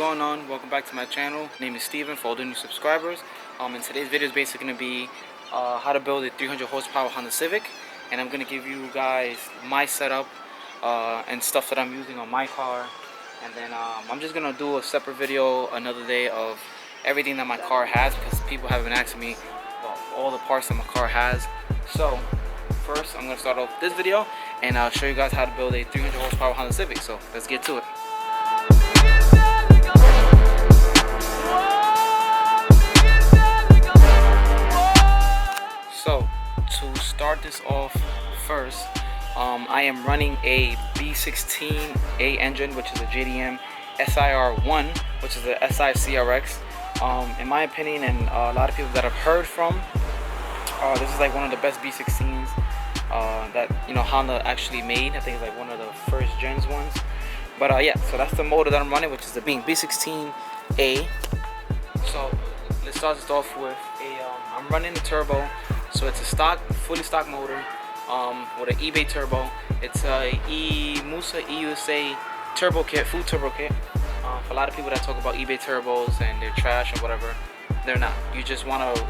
going on? Welcome back to my channel. My name is Steven for all the new subscribers. And today's video is basically going to be how to build a 300 horsepower Honda Civic, and I'm going to give you guys my setup and stuff that I'm using on my car. And then I'm just going to do a separate video another day of everything that my car has, because people have been asking me about all the parts that my car has. So first I'm going to start off this video and I'll show you guys how to build a 300 horsepower Honda Civic. So let's get to it. So to start this off first, I am running a B16A engine, which is a JDM SIR1, which is a SI CRX. In my opinion, and a lot of people that I've heard from, this is like one of the best B16s that Honda actually made. I think it's like one of the first gens ones. But yeah, so that's the motor that I'm running, which is the B16A. So let's start this off with I'm running the turbo. So it's a fully stock motor with an eBay turbo. It's a Musa EUSA turbo kit, full turbo kit. For a lot of people that talk about eBay turbos and they're trash or whatever, they're not. You just want to,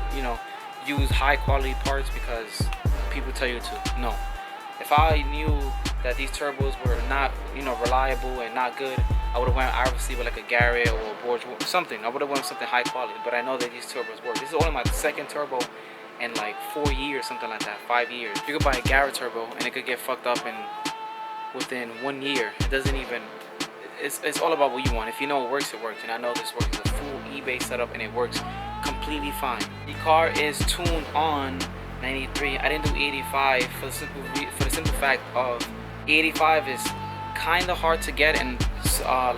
use high quality parts because people tell you to. No. If I knew that these turbos were not, reliable and not good, I would have went obviously with like a Garrett or a Borg, something. I would have went with something high quality. But I know that these turbos work. This is only my second turbo in like 4 years, something like that, 5 years. You could buy a Garrett turbo and it could get fucked up within 1 year. It doesn't even. It's all about what you want. If you know it works, it works. And I know this works. It's a full eBay setup and it works completely fine. The car is tuned on 93. I didn't do 85 for the simple fact of 85 is kind of hard to get and out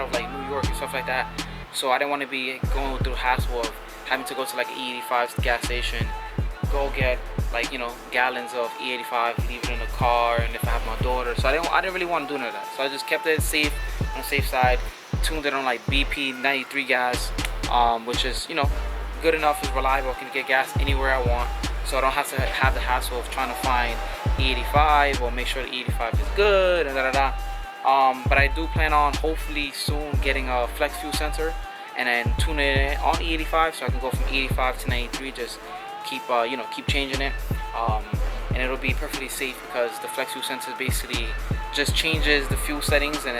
of like New York and stuff like that. So I didn't want to be going through the hassle of having to go to like an E85 gas station, go get like gallons of E85, leave it in the car, and if I have my daughter. So I didn't really want to do none of that. So I just kept it safe, on the safe side, tuned it on like BP 93 gas, which is good enough, is reliable. I can get gas anywhere I want, so I don't have to have the hassle of trying to find E85 or make sure the E85 is good and but I do plan on hopefully soon getting a flex fuel sensor and then tuning it on E85 so I can go from E85 to 93. Just keep changing it, and it'll be perfectly safe because the flex fuel sensor basically just changes the fuel settings and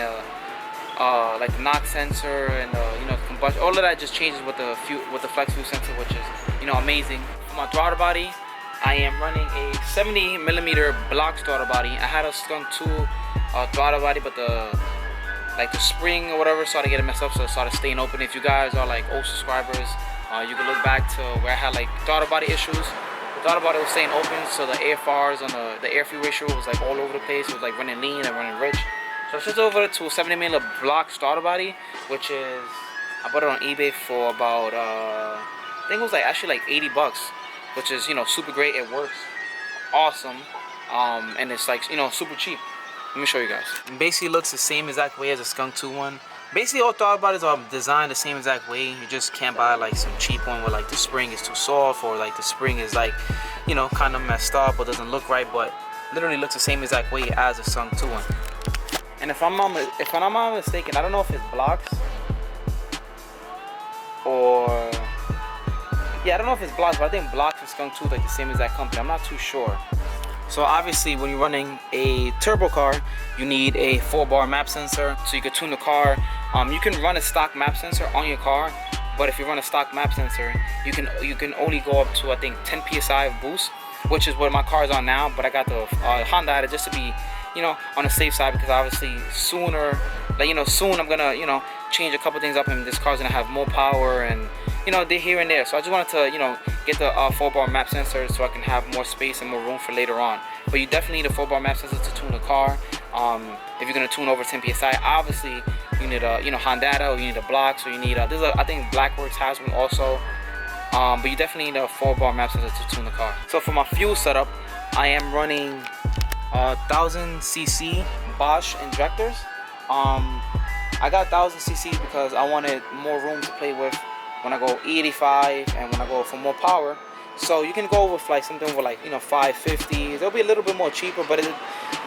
like the knock sensor and the combustion, all of that just changes with the flex fuel sensor, which is amazing. For my throttle body, I am running a 70mm block throttle body. I had a Skunk 2 throttle body, but the spring or whatever started getting messed up, so it started staying open. If you guys are like old subscribers, you can look back to where I had like throttle body issues. The throttle body was staying open, so the AFRs on the air fuel ratio was like all over the place. It was like running lean and running rich. So I switched over to a 70mm block throttle body, which is, I bought it on eBay for about I think it was like actually like 80 bucks, which is super great. It works awesome, and it's like super cheap. Let me show you guys. It basically looks the same exact way as a Skunk 2 one. Basically all throttle bodies are designed the same exact way. You just can't buy like some cheap one where like the spring is too soft or like the spring is like kind of messed up or doesn't look right, but literally looks the same exact way as a Skunk 2 one. And if I'm not mistaken, I don't know if it's blocks or I don't know if it's blocks, but I think blocks and Skunk 2 like the same exact company. I'm not too sure. So obviously when you're running a turbo car, you need a 4-bar map sensor so you can tune the car. You can run a stock map sensor on your car, but if you run a stock map sensor, you can only go up to I think 10 psi of boost, which is what my car is on now. But I got the Honda added just to be on the safe side, because obviously soon I'm gonna change a couple things up and this car's gonna have more power and they're here and there. So I just wanted to get the 4-bar map sensor so I can have more space and more room for later on. But you definitely need a 4-bar map sensor to tune the car. If you're gonna tune over 10 psi, obviously you need a Honda, or you need a block. So you need I think Blackworks has one also. But you definitely need a 4-bar map sensor to tune the car. So for my fuel setup, I am running 1000cc Bosch injectors. I got 1000cc because I wanted more room to play with when I go E85 and when I go for more power. So you can go with like something with like 550. They'll be a little bit more cheaper, but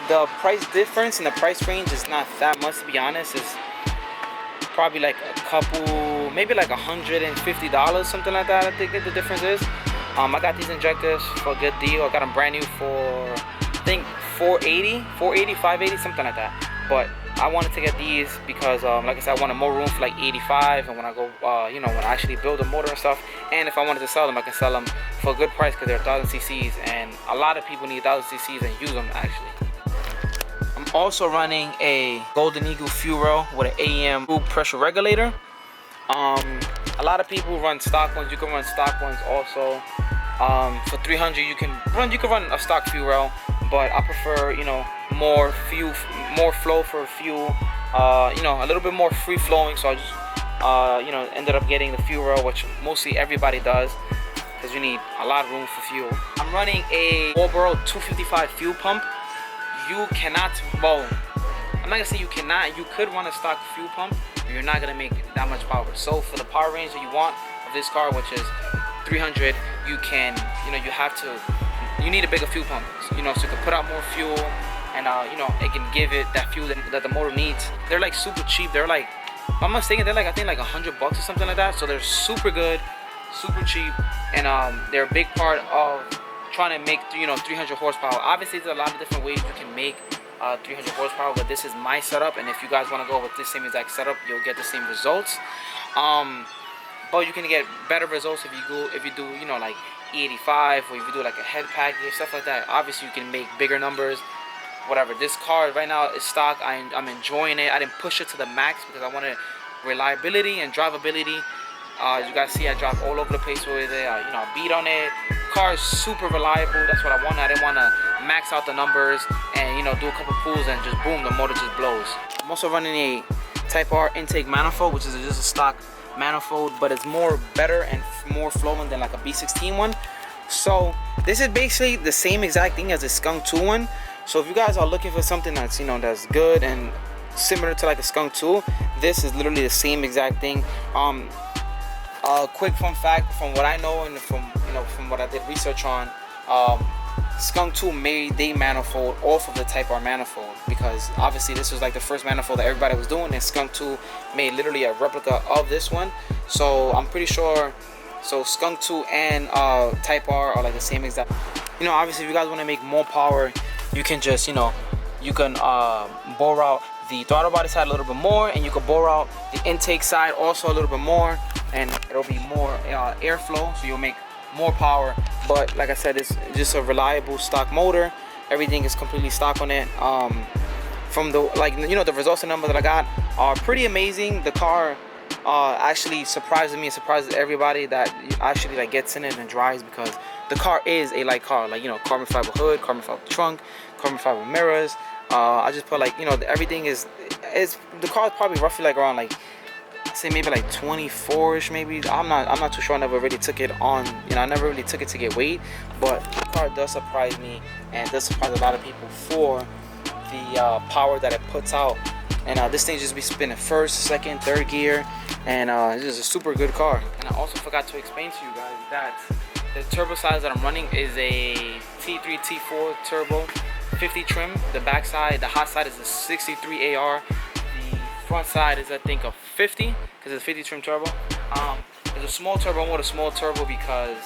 the price difference and the price range is not that much, to be honest. probably like a couple, maybe like $150, something like that. I think the difference is. I got these injectors for a good deal. I got them brand new for, I think, 580, something like that. But I wanted to get these because, like I said, I wanted more room for like 85, and when I go, you know, when I actually build a motor and stuff, and if I wanted to sell them, I can sell them for a good price because they're 1,000 cc's, and a lot of people need 1,000 cc's and use them actually. I'm also running a Golden Eagle fuel rail with an AEM fuel pressure regulator. A lot of people run stock ones. You can run stock ones also. For 300, you can run a stock fuel rail, but I prefer, you know, more flow for fuel. You know, a little bit more free flowing. So I just, you know, ended up getting the fuel rail, which mostly everybody does, because you need a lot of room for fuel. I'm running a Marlboro 255 fuel pump. You cannot, well, I'm not gonna say you cannot. You could run a stock fuel pump, but you're not gonna make that much power. So for the power range that you want of this car, which is 300, you can, you know, you need a bigger fuel pump, you know, so you can put out more fuel, and you know, it can give it that fuel that the motor needs. They're like super cheap. They're like, if I'm not mistaken, they're like, I think like $100 or something like that. So they're super good, super cheap, and they're a big part of trying to make, you know, 300 horsepower. Obviously, there's a lot of different ways you can make 300 horsepower, but this is my setup, and if you guys want to go with this same exact setup, you'll get the same results. But you can get better results if you do, you know, like E85, or if you do like a head package, stuff like that. Obviously, you can make bigger numbers, whatever. This car right now is stock. I'm enjoying it. I didn't push it to the max because I wanted reliability and drivability. As you guys see, I drop all over the place with it. You know, I beat on it. Car is super reliable. That's what I wanted. I didn't want to max out the numbers and, you know, do a couple pulls and just boom, the motor just blows. I'm also running a Type R intake manifold, which is just a stock manifold, but it's better and more flowing than like a B16 one. So this is basically the same exact thing as a Skunk 2 one. So if you guys are looking for something that's, you know, that's good and similar to like a Skunk 2, this is literally the same exact thing. Quick fun fact, from what I know and from, you know, from what I did research on, Skunk 2 made their manifold off of the Type R manifold, because obviously this was like the first manifold that everybody was doing, and Skunk 2 made literally a replica of this one. So I'm pretty sure, so Skunk 2 and Type R are like the same exact. You know, obviously if you guys want to make more power, you can just, you know, you can bore out the throttle body side a little bit more, and you can bore out the intake side also a little bit more, and it'll be more airflow, so you'll make more power. But like I said, it's just a reliable stock motor. Everything is completely stock on it. From the, like, you know, the results and numbers that I got are pretty amazing. The car actually surprises me and surprises everybody that actually like gets in it and drives, because the car is a light car. Like, you know, carbon fiber hood, carbon fiber trunk, carbon fiber mirrors. I just put, like, you know, everything is the car is probably roughly like around, like, say maybe like 24ish maybe. I'm not too sure. I never really took it on, you know, I never really took it to get weight, but the car does surprise me and does surprise a lot of people for the power that it puts out. And this thing just be spinning first, second, third gear, and this is a super good car. And I also forgot to explain to you guys that the turbo size that I'm running is a T3 T4 turbo 50 trim. The back side, the hot side, is a 63 AR. The front side is, I think, a 50, because it's a 50 trim turbo. It's a small turbo. I want a small turbo because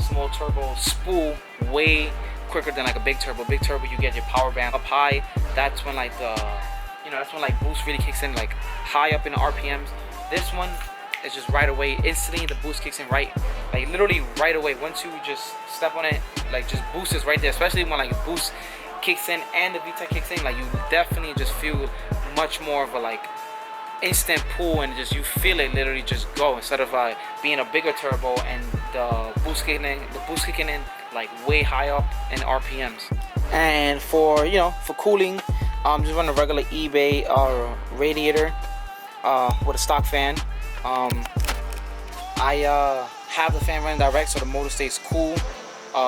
small turbo spool way quicker than like a big turbo. Big turbo, you get your power band up high. That's when like the, you know, that's when like boost really kicks in, like high up in the RPMs. This one is just right away, instantly the boost kicks in, right, like literally right away. Once you just step on it, like just boost is right there. Especially when like boost kicks in and the VTEC kicks in, like you definitely just feel much more of a like instant pull, and just you feel it literally just go, instead of being a bigger turbo and the boost kicking in like way high up in RPMs. And for, you know, for cooling, I'm just running a regular eBay radiator with a stock fan. I have the fan running direct so the motor stays cool,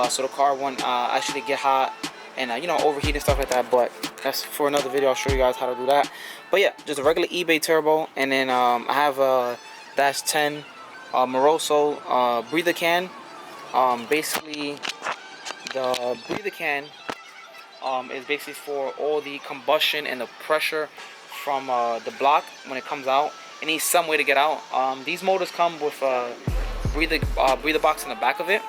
so the car won't actually get hot and you know, overheat and stuff like that. But that's for another video. I'll show you guys how to do that. But yeah, just a regular eBay turbo. And then I have a Dash 10 Moroso breather can. Basically the breather can is basically for all the combustion and the pressure from the block when it comes out. it needs some way to get out. These motors come with a breather box in the back of it,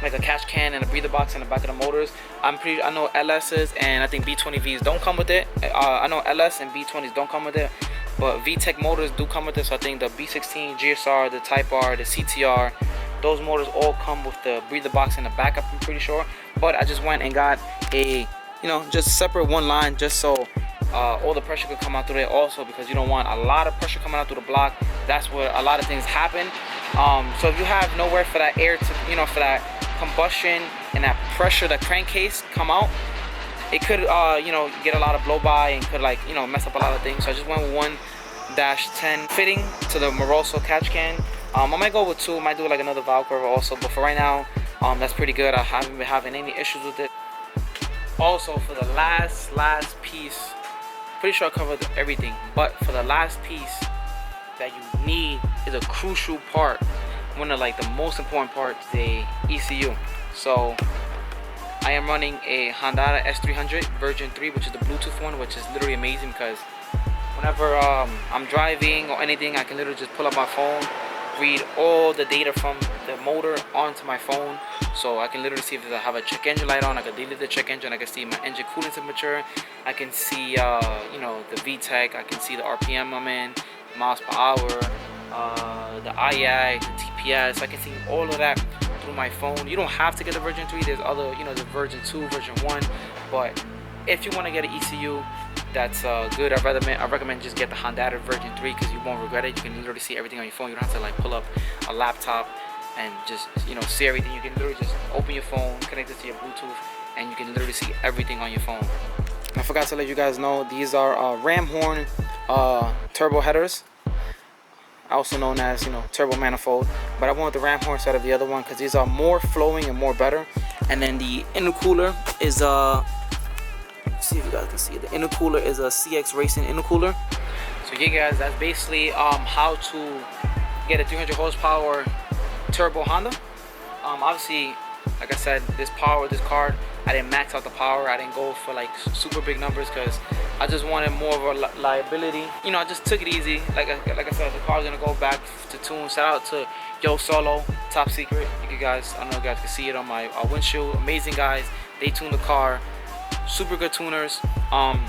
like a catch can and a breather box in the back of the motors. I know LS's and I think B20Vs don't come with it. I know LS and B20s don't come with it, but VTEC motors do come with it. So I think the B16, GSR, the Type R, the CTR, those motors all come with the breather box in the back, I'm pretty sure. But I just went and got a, just separate one line, just so all the pressure could come out through there also, because you don't want a lot of pressure coming out through the block. That's where a lot of things happen. So if you have nowhere for that air to, for that combustion and that pressure, the crankcase come out, it could, get a lot of blow by and could mess up a lot of things. So I just went with 1-10 fitting to the Moroso catch can. I might go with 2, might do like another valve cover also, but for right now, that's pretty good. I haven't been having any issues with it. Also, for the last piece, pretty sure I covered everything, but for the last piece that you need is a crucial part, one of the most important parts, the ECU. So I am running a Honda S300 version 3, which is the Bluetooth one, which is literally amazing because whenever I'm driving or anything, I can literally just pull up my phone, read all the data from the motor onto my phone. So I can literally see if I have a check engine light on, I can delete the check engine, I can see my engine coolant temperature, I can see the VTEC, I can see the RPM I'm in, miles per hour, the IAC, the TPS. I can see all of that through my phone. You don't have to get the version 3, there's other, the version 2, version 1, but if you want to get an ECU that's good, I recommend just get the Honda version 3 because you won't regret it. You can literally see everything on your phone. You don't have to pull up a laptop and just see everything. You can literally just open your phone, connect it to your Bluetooth, and you can literally see everything on your phone. I forgot to let you guys know, these are ram horn turbo headers, also known as turbo manifold, but I want the ram horn instead of the other one because these are more flowing and more better. And then the intercooler is see if you guys can see it. The intercooler is a CX Racing intercooler. So yeah guys, that's basically how to get a 300 horsepower turbo Honda. Obviously, like I said, this card, I didn't max out the power. I didn't go for super big numbers because I just wanted more of a liability. I just took it easy. Like I said, the car's gonna go back to tune. Shout out to Yo Solo, Top Secret. I know you guys can see it on my windshield. Amazing guys. They tuned the car. Super good tuners. But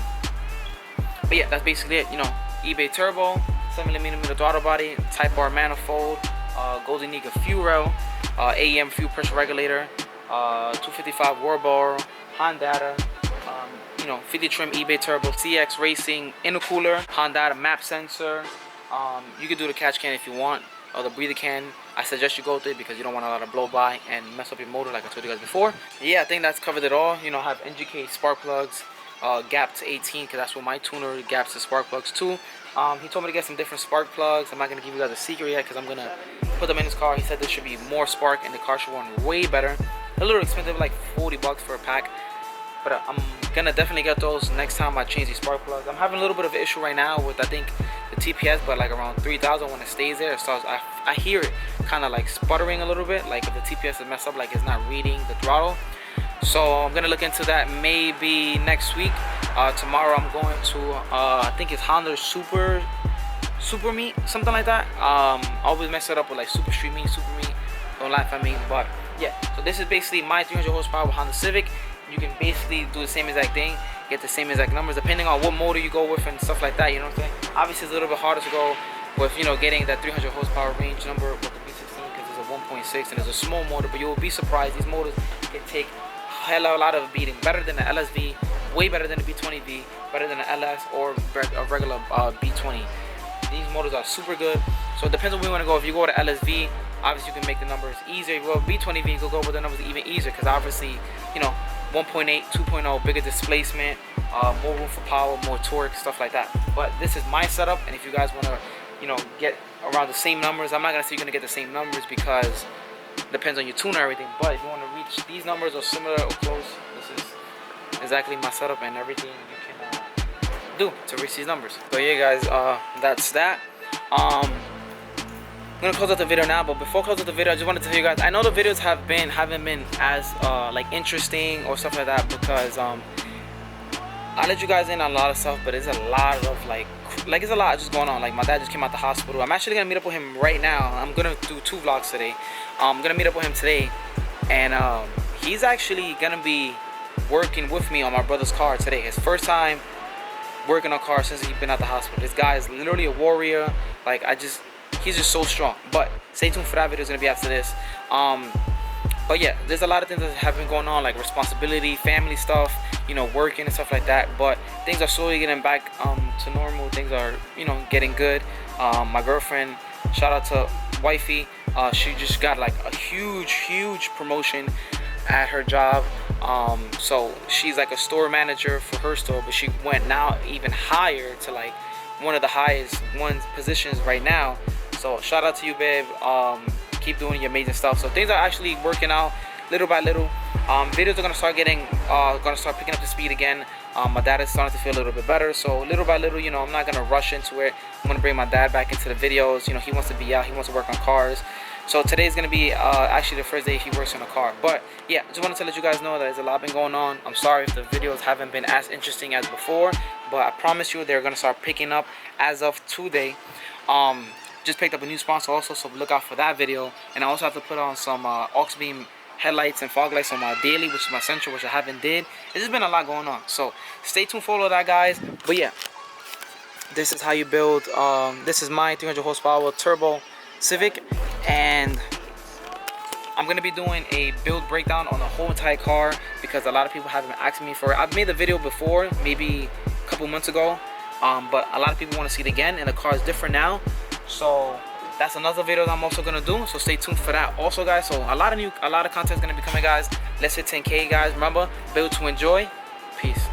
yeah, that's basically it. eBay turbo, 7mm throttle body, Type R manifold, Golden Eagle fuel rail, AEM fuel pressure regulator, 255 War Bar, Honda, 50 trim eBay turbo, CX Racing intercooler, Honda map sensor. You can do the catch can if you want, or the breather can. I suggest you go with it because you don't want a lot of blow by and mess up your motor, like I told you guys before. Yeah, I think that's covered it all. I have NGK spark plugs, gap to 18 because that's what my tuner gaps to spark plugs too. He told me to get some different spark plugs. I'm not going to give you guys a secret yet because I'm going to put them in his car. He said there should be more spark and the car should run way better. A little expensive, like 40 bucks for a pack, but I'm going to definitely get those next time I change these spark plugs. I'm having a little bit of an issue right now with, I think, the TPS, but around 3,000 when it stays there, it starts, I hear it kind of sputtering a little bit, if the TPS is messed up, it's not reading the throttle. So I'm gonna look into that maybe next week. Tomorrow I'm going to I think it's Honda Super Meet, something like that. I always mess it up with Super Street Meet, Super Meet, don't laugh at me. But yeah, so this is basically my 300 horsepower Honda Civic. You can basically do the same exact thing, get the same exact numbers depending on what motor you go with and stuff like that, you know what I'm saying? Obviously it's a little bit harder to go with, getting that 300 horsepower range number with the B16 because it's a 1.6 and it's a small motor, but you will be surprised these motors can take a lot of beating, better than the LSV, way better than the B20V, better than the LS or a regular B20. These motors are super good, so it depends on where you want to go. If you go to LSV, obviously you can make the numbers easier. If you go to B20V, you can go with the numbers even easier because obviously, 1.8, 2.0, bigger displacement, more room for power, more torque, stuff like that. But this is my setup, and if you guys want to, get around the same numbers, I'm not going to say you're going to get the same numbers because it depends on your tuner and everything. But if you want to reach these numbers or similar or close, this is exactly my setup and everything you can do to reach these numbers. So yeah guys, that's that. I'm gonna close out the video now, but before I close out the video, I just wanted to tell you guys, I know the videos haven't been as interesting or stuff like that because I let you guys in on a lot of stuff, but there's a lot of like it's a lot just going on. Like my dad just came out the hospital. I'm actually gonna meet up with him right now. I'm gonna do 2 vlogs today. I'm gonna meet up with him today, and he's actually gonna be working with me on my brother's car today. His first time working on cars since he's been at the hospital. This guy is literally a warrior. Like he's just so strong. But stay tuned for that video. It's gonna be after this. But yeah, there's a lot of things that have been going on, like responsibility, family stuff, you know, working and stuff like that. But things are slowly getting back to normal. Things are, you know, getting good. My girlfriend, shout out to wifey, she just got like a huge promotion at her job. So she's like a store manager for her store, but she went now even higher to like one of the highest positions right now. So shout out to you, babe. Keep doing your amazing stuff. So things are actually working out little by little. Videos are gonna start picking up the speed again. My dad is starting to feel a little bit better, so little by little, you know, I'm not gonna rush into it. I'm gonna bring my dad back into the videos. You know, he wants to be out, he wants to work on cars. So today's gonna be actually the first day he works on a car. But yeah, just wanted to let you guys know that there's a lot been going on. I'm sorry if the videos haven't been as interesting as before, but I promise you they're gonna start picking up as of today. Just picked up a new sponsor also, so look out for that video. And I also have to put on some aux beam headlights and fog lights on my daily, which is my central, which I haven't did. There's just been a lot going on, so stay tuned for all of that, guys. But yeah, this is how you build. This is my 300 horsepower turbo Civic, and I'm gonna be doing a build breakdown on the whole entire car because a lot of people have been asking me for it. I've made the video before, maybe a couple months ago, but a lot of people want to see it again, and the car is different now. So that's another video that I'm also gonna do, so stay tuned for that also, guys. So a lot of content is gonna be coming, guys. Let's hit 10K, guys. Remember, build to enjoy. Peace.